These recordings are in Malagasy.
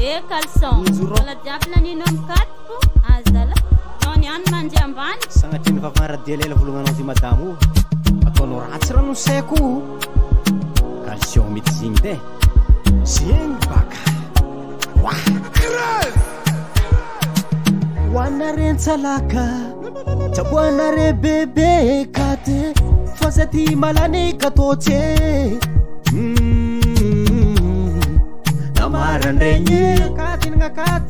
E calção Ola diavy nanino amy katiko azala nao niany mandy ambany sagnatria ny vavaharadia lela volonanao ty madamo io ataonao ratsy rano saiko calcium mety zigny de zegny baka hoanarentsalaka jaboanare bebe kate fa ty malany katôtsy namarandregny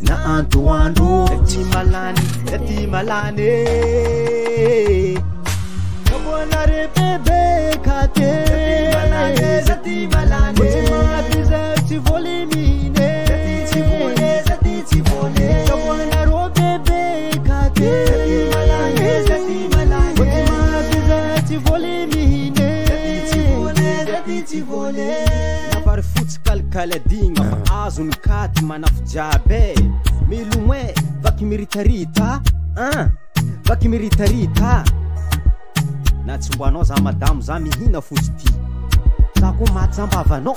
na antoandro ty malany jaboanare bebe kate ty malany tsy volemine tsy vole jaboanaro bebe kate nafary fotsy kalikaladina fa azony katy manafo jiaby milomwe vaky miritarita na tsy mboanao za madamo za mihina fotsy ty za ko maty zambavanao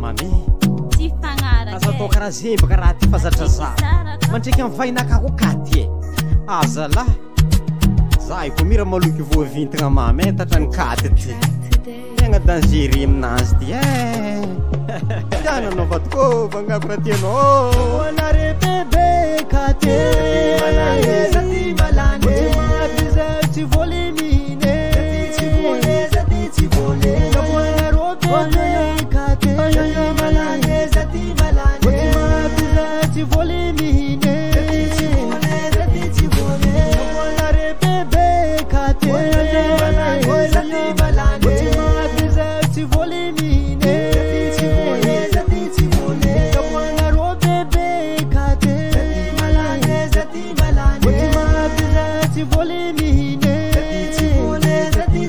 mami aza atao karaha zembaka raha ty fazatra za mandreky amy vainakako katy e azalahy za iko mira maloky voavintagna mamy tatra ny katy ty tegna dangereux aminazy ty tiananao vatoko vagnako raha tianao anare bebe katy tsy volemine tsy vole jaboanaro bebe katy tsy volemine jaboanare bebe katy tsy volemine jaboanaro bebe katy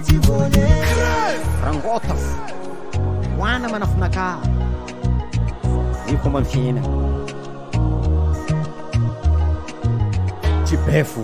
tsy volemine rangota hoana manafinaka io fomba mifihina tsy befo